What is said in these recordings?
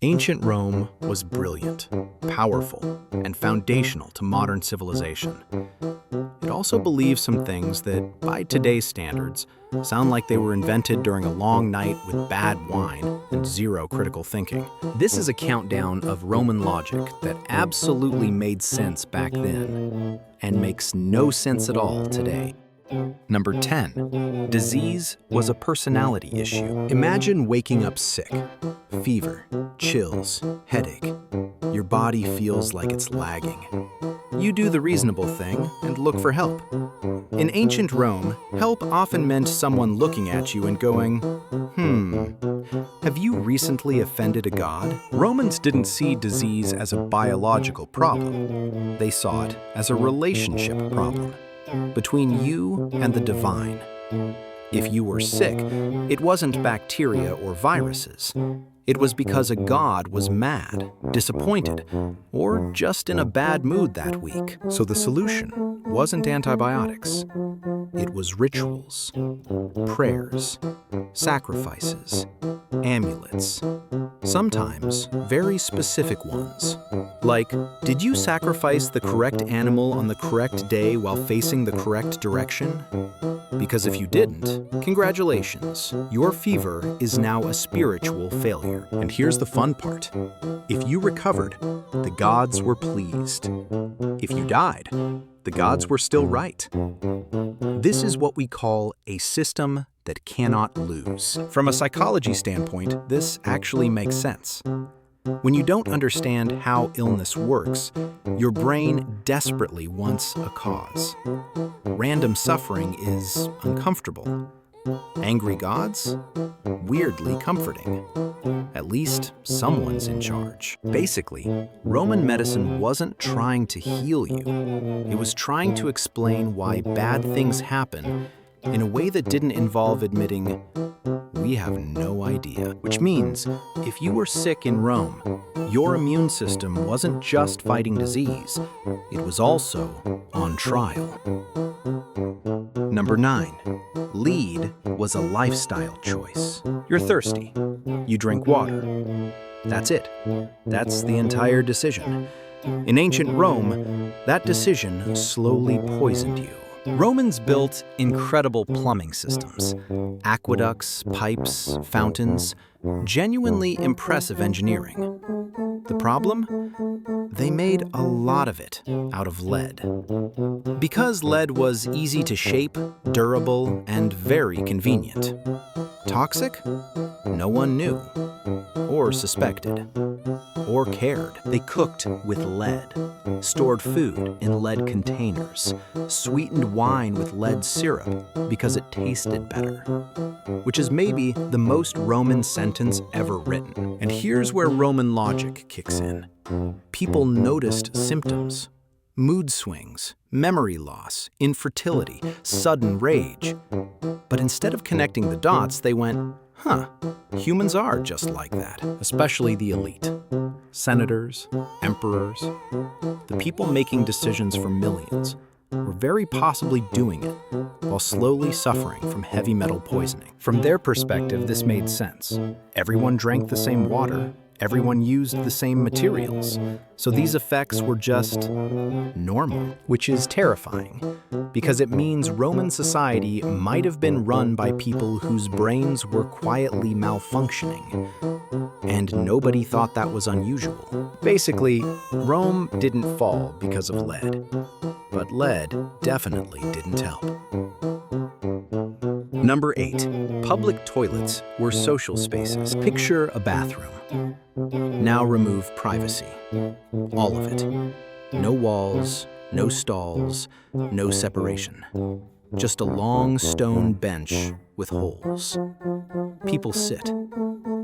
Ancient Rome was brilliant, powerful, and foundational to modern civilization. It also believed some things that, by today's standards, sound like they were invented during a long night with bad wine and zero critical thinking. This is a countdown of Roman logic that absolutely made sense back then and makes no sense at all today. Number 10. Disease was a personality issue. Imagine waking up sick. Fever, chills, headache. Your body feels like it's lagging. You do the reasonable thing and look for help. In ancient Rome, help often meant someone looking at you and going, have you recently offended a god? Romans didn't see disease as a biological problem. They saw it as a relationship problem between you and the divine. If you were sick, it wasn't bacteria or viruses. It was because a god was mad, disappointed, or just in a bad mood that week. So the solution wasn't antibiotics. It was rituals, prayers, sacrifices, amulets, sometimes very specific ones. Like, did you sacrifice the correct animal on the correct day while facing the correct direction? Because if you didn't, congratulations, your fever is now a spiritual failure. And here's the fun part. If you recovered, the gods were pleased. If you died, the gods were still right. This is what we call a system that cannot lose. From a psychology standpoint, this actually makes sense. When you don't understand how illness works, your brain desperately wants a cause. Random suffering is uncomfortable. Angry gods? Weirdly comforting. At least someone's in charge. Basically, Roman medicine wasn't trying to heal you. It was trying to explain why bad things happen in a way that didn't involve admitting, we have no idea. Which means, if you were sick in Rome, your immune system wasn't just fighting disease, it was also on trial. Number 9. Lead was a lifestyle choice. You're thirsty. You drink water. That's it. That's the entire decision. In ancient Rome, that decision slowly poisoned you. Romans built incredible plumbing systems, aqueducts, pipes, fountains, genuinely impressive engineering. The problem? They made a lot of it out of lead. Because lead was easy to shape, durable, and very convenient. Toxic? No one knew, or suspected, or cared. They cooked with lead, stored food in lead containers, sweetened wine with lead syrup because it tasted better, which is maybe the most Roman sentence ever written. And here's where Roman logic kicks in. People noticed symptoms, mood swings, memory loss, infertility, sudden rage. But instead of connecting the dots, they went, humans are just like that, especially the elite. Senators, emperors, the people making decisions for millions were very possibly doing it while slowly suffering from heavy metal poisoning. From their perspective, this made sense. Everyone drank the same water. Everyone used the same materials, so these effects were just normal, which is terrifying, because it means Roman society might have been run by people whose brains were quietly malfunctioning, and nobody thought that was unusual. Basically, Rome didn't fall because of lead, but lead definitely didn't help. Number 8. Public toilets were social spaces. Picture a bathroom. Now remove privacy. All of it. No walls, no stalls, no separation. Just a long stone bench with holes. People sit.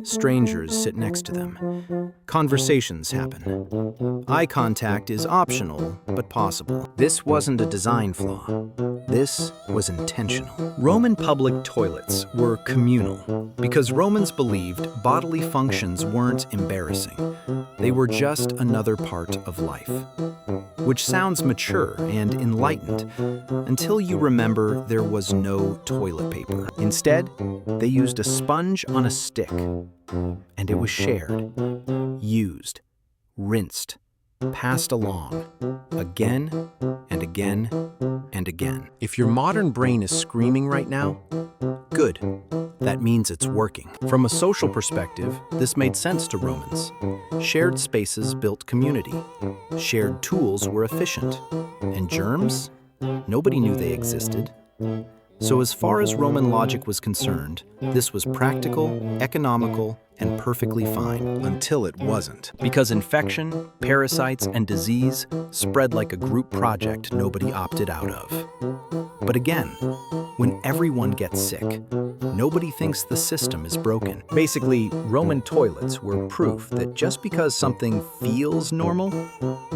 Strangers sit next to them. Conversations happen. Eye contact is optional, but possible. This wasn't a design flaw. This was intentional. Roman public toilets were communal because Romans believed bodily functions weren't embarrassing. They were just another part of life. Which sounds mature and enlightened until you remember there was no toilet paper. Instead, they used a sponge on a stick, and it was shared. used, rinsed, passed along, again and again and again. If your modern brain is screaming right now, good. That means it's working. From a social perspective, this made sense to Romans. Shared spaces built community. Shared tools were efficient. And germs? Nobody knew they existed. So as far as Roman logic was concerned, this was practical, economical, and perfectly fine. Until it wasn't. Because infection, parasites, and disease spread like a group project nobody opted out of. But again, when everyone gets sick, nobody thinks the system is broken. Basically, Roman toilets were proof that just because something feels normal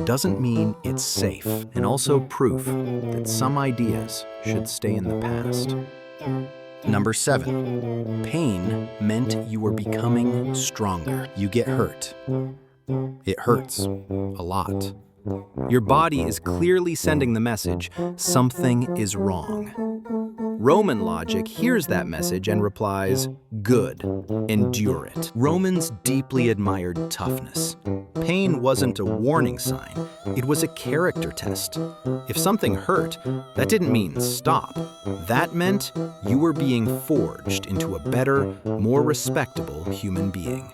doesn't mean it's safe, and also proof that some ideas should stay in the past. Number 7, pain meant you were becoming stronger. You get hurt. It hurts a lot. Your body is clearly sending the message, something is wrong. Roman logic hears that message and replies, good, endure it. Romans deeply admired toughness. Pain wasn't a warning sign, it was a character test. If something hurt, that didn't mean stop. That meant you were being forged into a better, more respectable human being.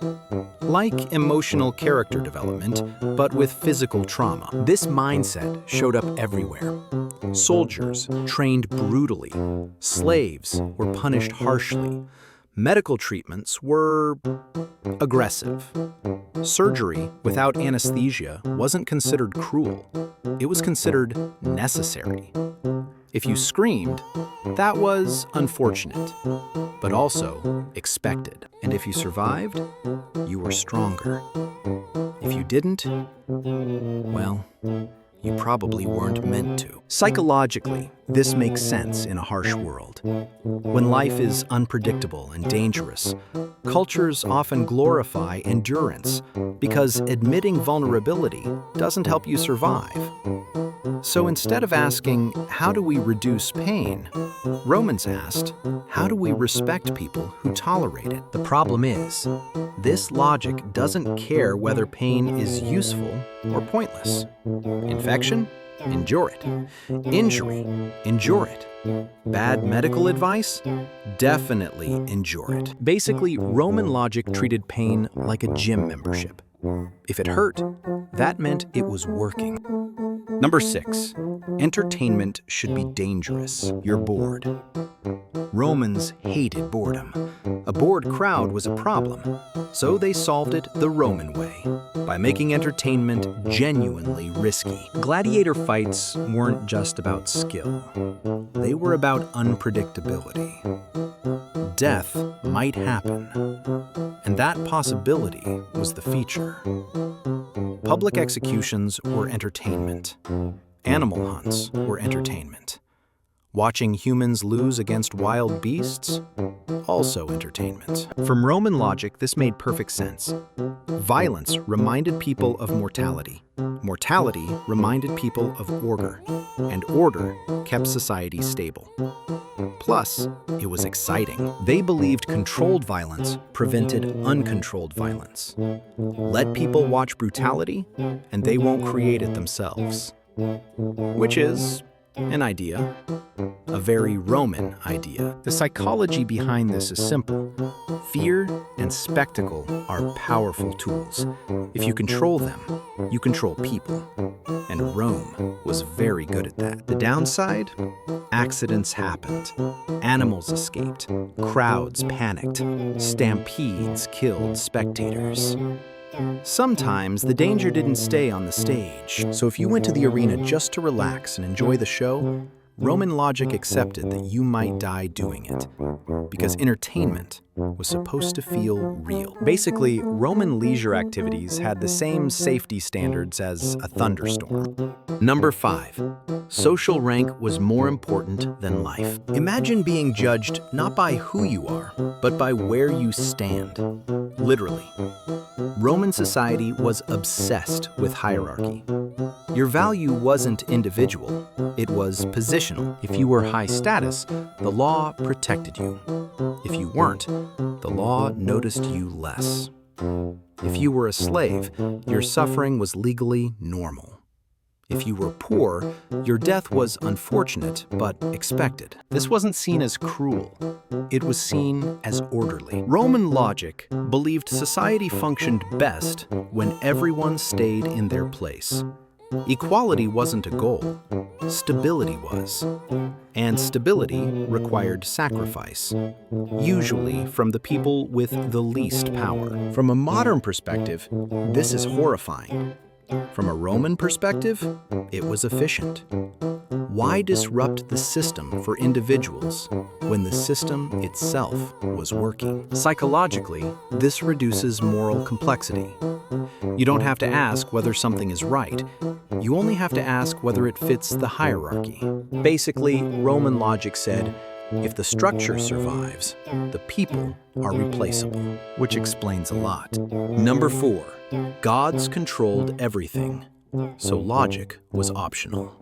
Like emotional character development, but with physical trauma. This mindset showed up everywhere. Soldiers trained brutally. Slaves were punished harshly. Medical treatments were aggressive. Surgery without anesthesia wasn't considered cruel. It was considered necessary. If you screamed, that was unfortunate, but also expected. And if you survived, you were stronger. If you didn't, well, you probably weren't meant to. Psychologically, this makes sense in a harsh world. When life is unpredictable and dangerous, cultures often glorify endurance because admitting vulnerability doesn't help you survive. So instead of asking, how do we reduce pain? Romans asked, how do we respect people who tolerate it? The problem is, this logic doesn't care whether pain is useful or pointless. Infection? Endure it. Injury? Endure it. Bad medical advice? Definitely endure it. Basically, Roman logic treated pain like a gym membership. If it hurt, that meant it was working. Number 6, entertainment should be dangerous. You're bored. Romans hated boredom. A bored crowd was a problem, so they solved it the Roman way, by making entertainment genuinely risky. Gladiator fights weren't just about skill. They were about unpredictability. Death might happen, and that possibility was the feature. Public executions were entertainment. Animal hunts were entertainment. Watching humans lose against wild beasts? Also entertainment. From Roman logic, this made perfect sense. Violence reminded people of mortality. Mortality reminded people of order. And order kept society stable. Plus, it was exciting. They believed controlled violence prevented uncontrolled violence. Let people watch brutality, and they won't create it themselves. Which is an idea, a very Roman idea. The psychology behind this is simple. Fear and spectacle are powerful tools. If you control them, you control people. And Rome was very good at that. The downside? Accidents happened. Animals escaped. Crowds panicked. Stampedes killed spectators. Sometimes the danger didn't stay on the stage, so if you went to the arena just to relax and enjoy the show, Roman logic accepted that you might die doing it, because entertainment was supposed to feel real. Basically, Roman leisure activities had the same safety standards as a thunderstorm. Number 5, social rank was more important than life. Imagine being judged not by who you are, but by where you stand. Literally. Roman society was obsessed with hierarchy. Your value wasn't individual, it was positional. If you were high status, the law protected you. If you weren't, the law noticed you less. If you were a slave, your suffering was legally normal. If you were poor, your death was unfortunate but expected. This wasn't seen as cruel. It was seen as orderly. Roman logic believed society functioned best when everyone stayed in their place. Equality wasn't a goal. Stability was. And stability required sacrifice, usually from the people with the least power. From a modern perspective, this is horrifying. From a Roman perspective, it was efficient. Why disrupt the system for individuals when the system itself was working? Psychologically, this reduces moral complexity. You don't have to ask whether something is right. You only have to ask whether it fits the hierarchy. Basically, Roman logic said, if the structure survives, the people are replaceable, which explains a lot. Number 4, gods controlled everything, so logic was optional.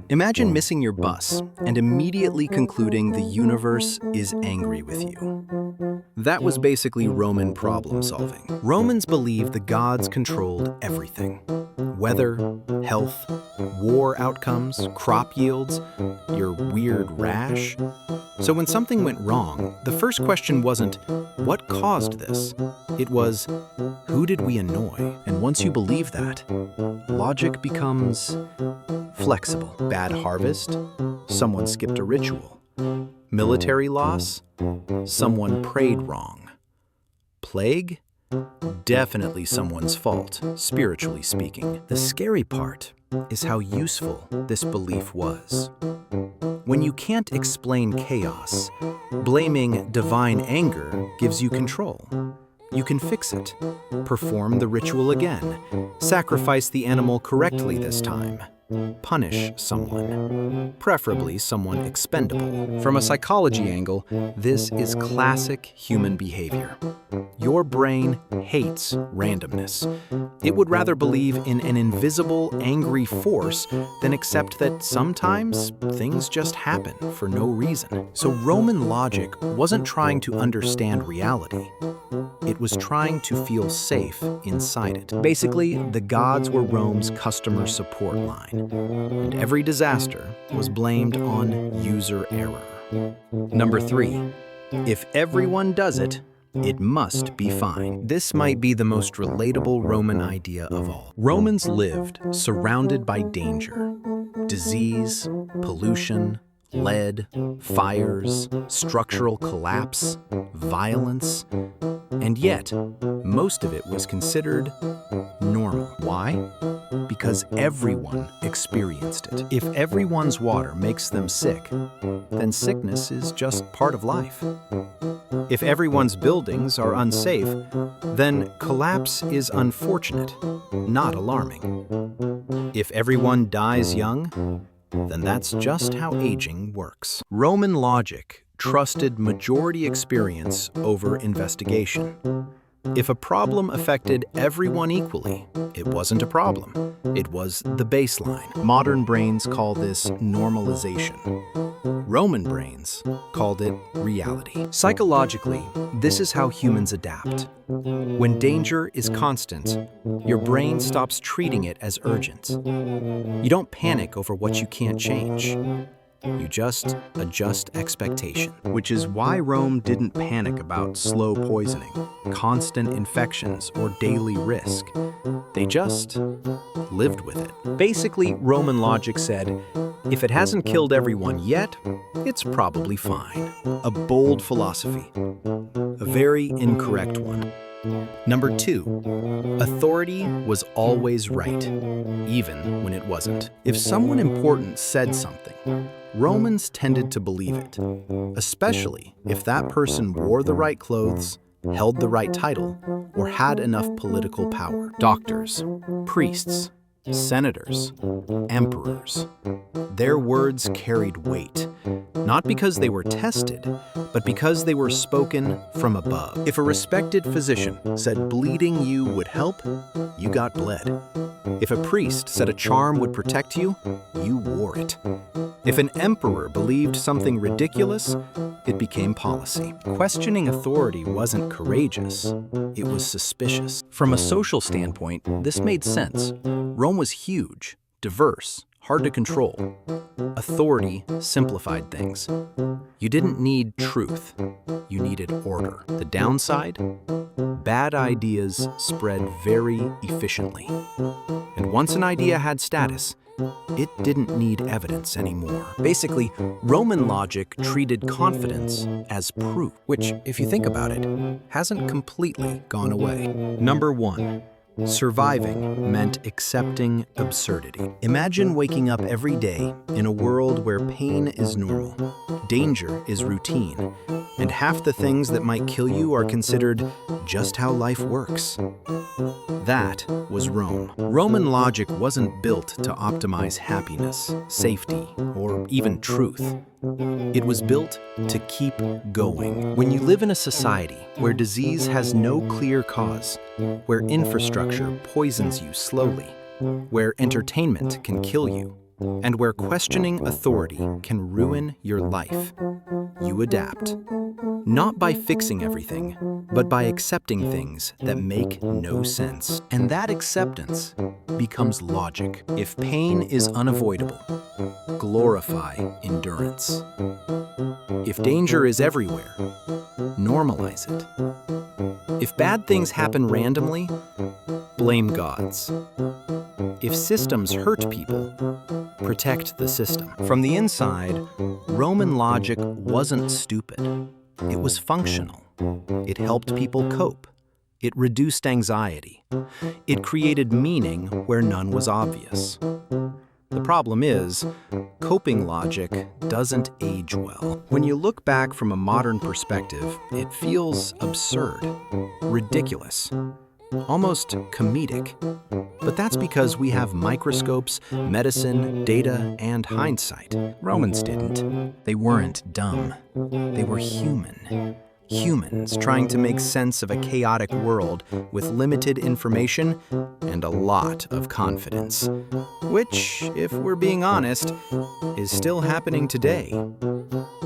Imagine missing your bus and immediately concluding the universe is angry with you. That was basically Roman problem solving. Romans believed the gods controlled everything. Weather, health, war outcomes, crop yields, your weird rash. So when something went wrong, the first question wasn't, what caused this? It was, who did we annoy? And once you believe that, logic becomes flexible. Bad harvest? Someone skipped a ritual. Military loss? Someone prayed wrong. Plague? Definitely someone's fault, spiritually speaking. The scary part is how useful this belief was. When you can't explain chaos, blaming divine anger gives you control. You can fix it, perform the ritual again, sacrifice the animal correctly this time, punish someone, preferably someone expendable. From a psychology angle, this is classic human behavior. Your brain hates randomness. It would rather believe in an invisible, angry force than accept that sometimes things just happen for no reason. So Roman logic wasn't trying to understand reality. It was trying to feel safe inside it. Basically, the gods were Rome's customer support line, and every disaster was blamed on user error. Number 3, if everyone does it, it must be fine. This might be the most relatable Roman idea of all. Romans lived surrounded by danger, disease, pollution, lead, fires, structural collapse, violence, and yet, most of it was considered normal. Why? Because everyone experienced it. If everyone's water makes them sick, then sickness is just part of life. If everyone's buildings are unsafe, then collapse is unfortunate, not alarming. If everyone dies young, then that's just how aging works. Roman logic trusted majority experience over investigation. If a problem affected everyone equally, it wasn't a problem. It was the baseline. Modern brains call this normalization. Roman brains called it reality. Psychologically, this is how humans adapt. When danger is constant, your brain stops treating it as urgent. You don't panic over what you can't change. You just adjust expectation, which is why Rome didn't panic about slow poisoning, constant infections, or daily risk. They just lived with it. Basically, Roman logic said, if it hasn't killed everyone yet, it's probably fine. A bold philosophy. A very incorrect one. Number 2, authority was always right, even when it wasn't. If someone important said something, Romans tended to believe it, especially if that person wore the right clothes, held the right title, or had enough political power. Doctors, priests, senators, emperors. Their words carried weight, not because they were tested, but because they were spoken from above. If a respected physician said bleeding you would help, you got bled. If a priest said a charm would protect you, you wore it. If an emperor believed something ridiculous, it became policy. Questioning authority wasn't courageous, it was suspicious. From a social standpoint, this made sense. Rome was huge, diverse, hard to control. Authority simplified things. You didn't need truth, you needed order. The downside? Bad ideas spread very efficiently. And once an idea had status, it didn't need evidence anymore. Basically, Roman logic treated confidence as proof, which, if you think about it, hasn't completely gone away. Number 1. Surviving meant accepting absurdity. Imagine waking up every day in a world where pain is normal, danger is routine, and half the things that might kill you are considered just how life works. That was Rome. Roman logic wasn't built to optimize happiness, safety, or even truth. It was built to keep going. When you live in a society where disease has no clear cause, where infrastructure poisons you slowly, where entertainment can kill you, and where questioning authority can ruin your life, you adapt. Not by fixing everything, but by accepting things that make no sense. And that acceptance becomes logic. If pain is unavoidable, glorify endurance. If danger is everywhere, normalize it. If bad things happen randomly, blame gods. If systems hurt people, protect the system. From the inside, Roman logic wasn't stupid. It was functional. It helped people cope. It reduced anxiety. It created meaning where none was obvious. The problem is, coping logic doesn't age well. When you look back from a modern perspective, it feels absurd, ridiculous, almost comedic. But that's because we have microscopes, medicine, data, and hindsight. Romans didn't. They weren't dumb. They were human. Humans trying to make sense of a chaotic world with limited information and a lot of confidence. Which, if we're being honest, is still happening today,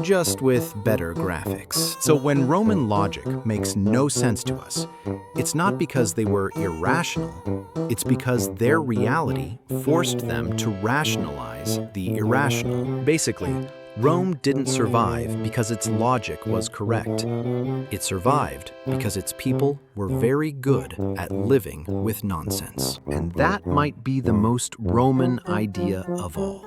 just with better graphics. So when Roman logic makes no sense to us, it's not because they were irrational, it's because their reality forced them to rationalize the irrational. Basically, Rome didn't survive because its logic was correct. It survived because its people were very good at living with nonsense. And that might be the most Roman idea of all.